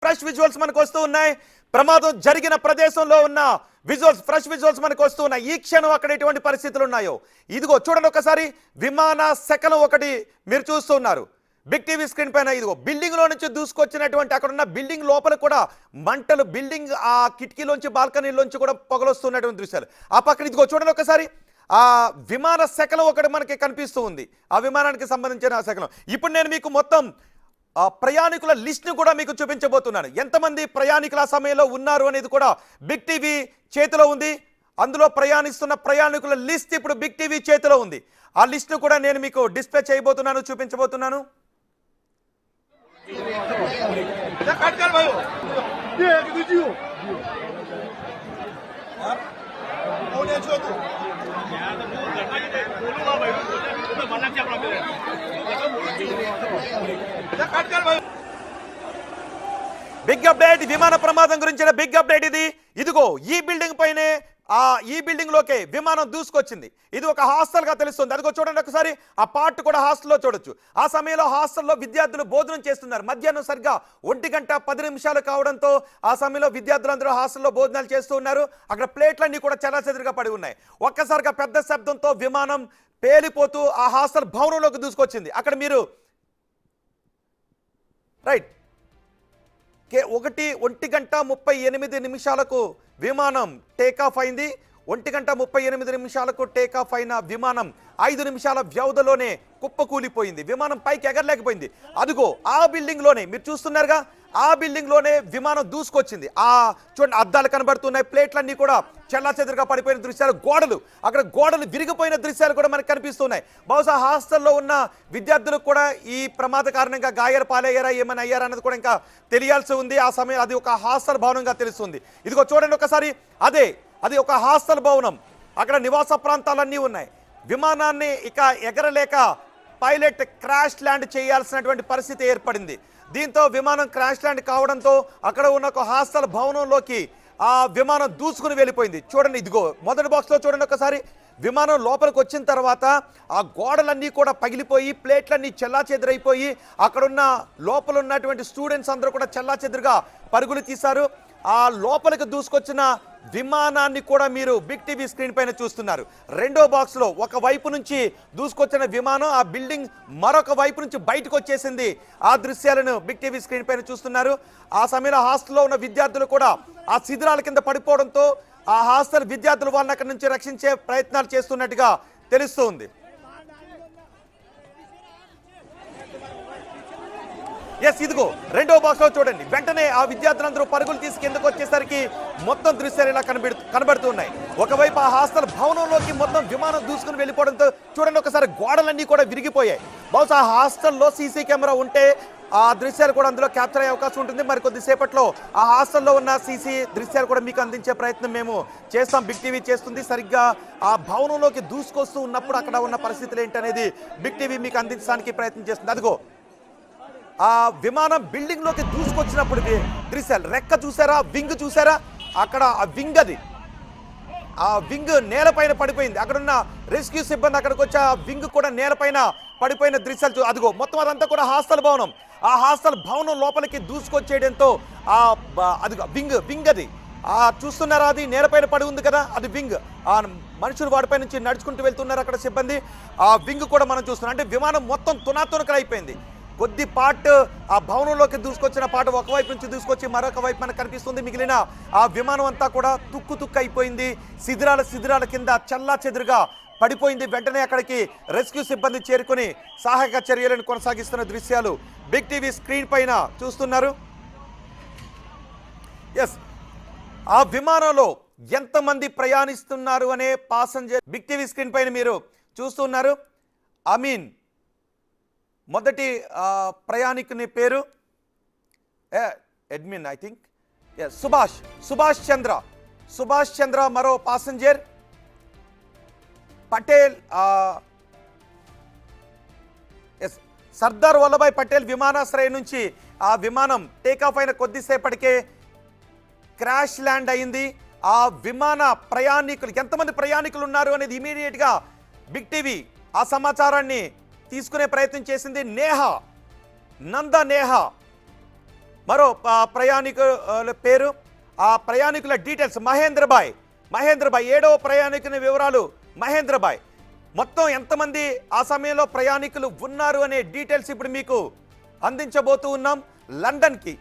Fresh visuals మనకు వస్తూ ఉన్నాయి. ప్రమాదం జరిగిన ప్రదేశంలో ఉన్న విజువల్స్, ఫ్రెష్ విజువల్స్ మనకు వస్తూ ఉన్నాయి. ఈ క్షణం అక్కడ ఎటువంటి పరిస్థితులు ఉన్నాయో ఇదిగో చూడండి ఒకసారి. విమాన శకలం ఒకటి మీరు చూస్తున్నారు బిగ్ టీవీ స్క్రీన్ పైన. ఇదిగో బిల్డింగ్ లో నుంచి దూసుకొచ్చినటువంటి అక్కడ ఉన్న బిల్డింగ్ లోపల కూడా మంటలు, బిల్డింగ్ ఆ కిటికీలోంచి బాల్కనీలోంచి కూడా పొగలొస్తున్నటువంటి దృశ్యాలు. ఆ పక్కన ఇదిగో చూడండి ఒకసారి. ఆ విమాన శకలం ఒకటి మనకి కనిపిస్తూ ఉంది, ఆ విమానానికి సంబంధించిన శకలం. ఇప్పుడు నేను మీకు మొత్తం ప్రయాణికుల లిస్ట్ని కూడా మీకు చూపించబోతున్నాను. ఎంతమంది ప్రయాణికుల ఆ సమయంలో ఉన్నారు అనేది కూడా బిగ్ టీవీ చేతిలో ఉంది. అందులో ప్రయాణిస్తున్న ప్రయాణికుల లిస్ట్ ఇప్పుడు బిగ్ టీవీ చేతిలో ఉంది. ఆ లిస్ట్ను కూడా నేను మీకు డిస్ప్లే చేయబోతున్నాను, చూపించబోతున్నాను. బిగ్ అప్డేట్, విమాన ప్రమాదం గురించిన బిగ్ అప్డేట్ ఇది. ఇదిగో ఈ బిల్డింగ్ పైనే, ఈ బిల్డింగ్ లోకే విమానం దూసుకొచ్చింది. ఇది ఒక హాస్టల్ గా తెలుస్తుంది. అదిగో చూడండి ఒకసారి. ఆ పార్ట్ కూడా హాస్టల్లో చూడొచ్చు. ఆ సమయంలో హాస్టల్లో విద్యార్థులు భోజనం చేస్తున్నారు. మధ్యాహ్నం సరిగ్గా 1:10 కావడంతో ఆ సమయంలో విద్యార్థులందరూ హాస్టల్లో భోజనాలు చేస్తూ ఉన్నారు. అక్కడ ప్లేట్లన్నీ కూడా చెల్లాచెదురుగా పడి ఉన్నాయి. ఒక్కసారిగా పెద్ద శబ్దంతో విమానం పేలిపోతూ ఆ హాస్టల్ భవనంలోకి దూసుకొచ్చింది. అక్కడ మీరు రైట్ 1:38 విమానం టేకాఫ్ అయింది. 1:38 టేకాఫ్ అయిన విమానం 5 నిమిషాల వ్యవధిలోనే కుప్పకూలిపోయింది. విమానం పైకి ఎగరలేకపోయింది. అదిగో ఆ బిల్డింగ్ లోనే మీరు చూస్తున్నారుగా, ఆ బిల్డింగ్ లోనే విమానం దూసుకొచ్చింది. చూడండి, అద్దాలు కనబడుతున్నాయి, ప్లేట్లన్నీ కూడా చెల్లాచెదురుగా పడిపోయిన దృశ్యాలు, అక్కడ గోడలు విరిగిపోయిన దృశ్యాలు కూడా మనకు కనిపిస్తున్నాయి. బహుశా హాస్టల్లో ఉన్న విద్యార్థులకు కూడా ఈ ప్రమాద కారణంగా గాయాలు పాలయ్యారా, ఏమైనా అయ్యారా అన్నది కూడా ఇంకా తెలియాల్సి ఉంది. ఆ సమయం అది ఒక హాస్టల్ భవనంగా తెలుస్తుంది. ఇదిగో చూడండి ఒకసారి. అది ఒక హాస్టల్ భవనం. అక్కడ నివాస ప్రాంతాలన్నీ ఉన్నాయి. విమానాన్ని ఇక ఎగరలేక పైలట్ క్రాష్ ల్యాండ్ చేయాల్సినటువంటి పరిస్థితి ఏర్పడింది. దీంతో విమానం క్రాష్ ల్యాండ్ కావడంతో అక్కడ ఉన్న ఒక హాస్టల్ భవనంలోకి ఆ విమానం దూసుకుని వెళ్ళిపోయింది. చూడండి, ఇదిగో మొదటి బాక్స్లో చూడండి ఒకసారి. విమానం లోపలికి వచ్చిన తర్వాత ఆ గోడలన్నీ కూడా పగిలిపోయి, ప్లేట్లన్నీ చెల్లాచెదురైపోయి, అక్కడున్న లోపల ఉన్నటువంటి స్టూడెంట్స్ అందరూ కూడా చెల్లాచెదురుగా పరుగులు తీశారు. ఆ లోపలికి దూసుకొచ్చిన విమానాన్ని కూడా మీరు బిగ్ టీవీ స్క్రీన్ పైన చూస్తున్నారు. రెండో బాక్స్లో ఒక వైపు నుంచి దూసుకొచ్చిన విమానం ఆ బిల్డింగ్ మరొక వైపు నుంచి బయటకు వచ్చేసింది. ఆ దృశ్యాలను బిగ్ టీవీ స్క్రీన్ పైన చూస్తున్నారు. ఆ సమయంలో హాస్టల్లో ఉన్న విద్యార్థులు కూడా ఆ శిథిరాల కింద పడిపోవడంతో ఆ హాస్టల్ విద్యార్థులు వాళ్ళని అక్కడి నుంచి రక్షించే ప్రయత్నాలు చేస్తున్నట్టుగా తెలుస్తోంది. ఎస్, ఇదిగో రెండో బాక్స్ లో చూడండి. వెంటనే ఆ విద్యార్థులందరూ పరుగులు తీసి కిందకు వచ్చేసరికి మొత్తం దృశ్యాలు ఇలా కనబడుతున్నాయి. ఒకవైపు ఆ హాస్టల్ భవనంలోకి మొత్తం విమానం దూసుకుని వెళ్ళిపోవడంతో చూడండి ఒకసారి, గోడలన్నీ కూడా విరిగిపోయాయి. బహుశా ఆ హాస్టల్లో సీసీ కెమెరా ఉంటే ఆ దృశ్యాలు కూడా అందులో క్యాప్చర్ అయ్యే అవకాశం ఉంటుంది. మరి కొద్దిసేపట్లో ఆ హాస్టల్లో ఉన్న సీసీ దృశ్యాలు కూడా మీకు అందించే ప్రయత్నం మేము చేస్తాం, బిగ్ టీవీ చేస్తుంది. సరిగ్గా ఆ భవనంలోకి దూసుకొస్తూ ఉన్నప్పుడు అక్కడ ఉన్న పరిస్థితులు ఏంటనేది బిగ్ టీవీ మీకు అందించడానికి ప్రయత్నం చేస్తుంది. అదిగో ఆ విమానం బిల్డింగ్ లోకి దూసుకొచ్చినప్పుడు దృశ్యాలు, రెక్క చూసారా, వింగ్ చూసారా, అక్కడ ఆ వింగ్, ఆ వింగ్ నేలపైన పడిపోయింది. అక్కడున్న రెస్క్యూ సిబ్బంది అక్కడికి వచ్చి ఆ వింగ్ కూడా నేలపైన పడిపోయిన దృశ్యాలు అదిగో మొత్తం అదంతా కూడా హాస్టల్ భవనం. ఆ హాస్టల్ భవనం లోపలికి దూసుకొచ్చేయడంతో అదిగో వింగ్ అది చూస్తున్నారా, అది నేలపైన పడి ఉంది కదా, అది వింగ్. ఆ మనుషులు వాడిపై నుంచి నడుచుకుంటూ వెళ్తున్నారు అక్కడ సిబ్బంది. ఆ వింగ్ కూడా మనం చూస్తున్నాం. అంటే విమానం మొత్తం తునాతునకలైపోయింది. కొద్ది పార్ట్ ఆ భవనంలోకి దూసుకొచ్చిన పార్ట్ ఒకవైపు నుంచి దూసుకొచ్చి మరొక వైపు మనకు కనిపిస్తుంది. మిగిలిన ఆ విమానం అంతా కూడా తుక్కు అయిపోయింది. శిథిరాల కింద చల్లా చెదురుగా పడిపోయింది. వెంటనే అక్కడికి రెస్క్యూ సిబ్బంది చేరుకుని సహాయక చర్యలను కొనసాగిస్తున్న దృశ్యాలు బిగ్ టీవీ స్క్రీన్ పైన చూస్తున్నారు. ఎస్, ఆ విమానంలో ఎంతమంది ప్రయాణిస్తున్నారు అనే పాసెంజర్ బిగ్ టీవీ స్క్రీన్ పైన మీరు చూస్తున్నారు. అమీన్ మొదటి ప్రయాణికుని పేరు అడ్మిన్, ఐ థింక్ సుభాష్ చంద్ర. మరో పాసెంజర్ పటేల్, సర్దార్ వల్లభాయ్ పటేల్ విమానాశ్రయం నుంచి ఆ విమానం టేకాఫ్ అయిన కొద్దిసేపటికే క్రాష్ ల్యాండ్ అయింది. ఆ విమాన ప్రయాణికులు ఎంతమంది ప్రయాణికులు ఉన్నారు అనేది ఇమీడియట్గా బిగ్ టీవీ ఆ సమాచారాన్ని తీసుకునే ప్రయత్నం చేసింది. నంద నేహ మరో ప్రయాణికుల పేరు, ఆ ప్రయాణికుల డీటెయిల్స్ మహేంద్రబాయ్. 7వ ప్రయాణికుని వివరాలు మహేంద్రబాయ్. మొత్తం ఎంతమంది ఆ సమయంలో ప్రయాణికులు ఉన్నారు అనే డీటెయిల్స్ ఇప్పుడు మీకు అందించబోతూ ఉన్నాం. లండన్కి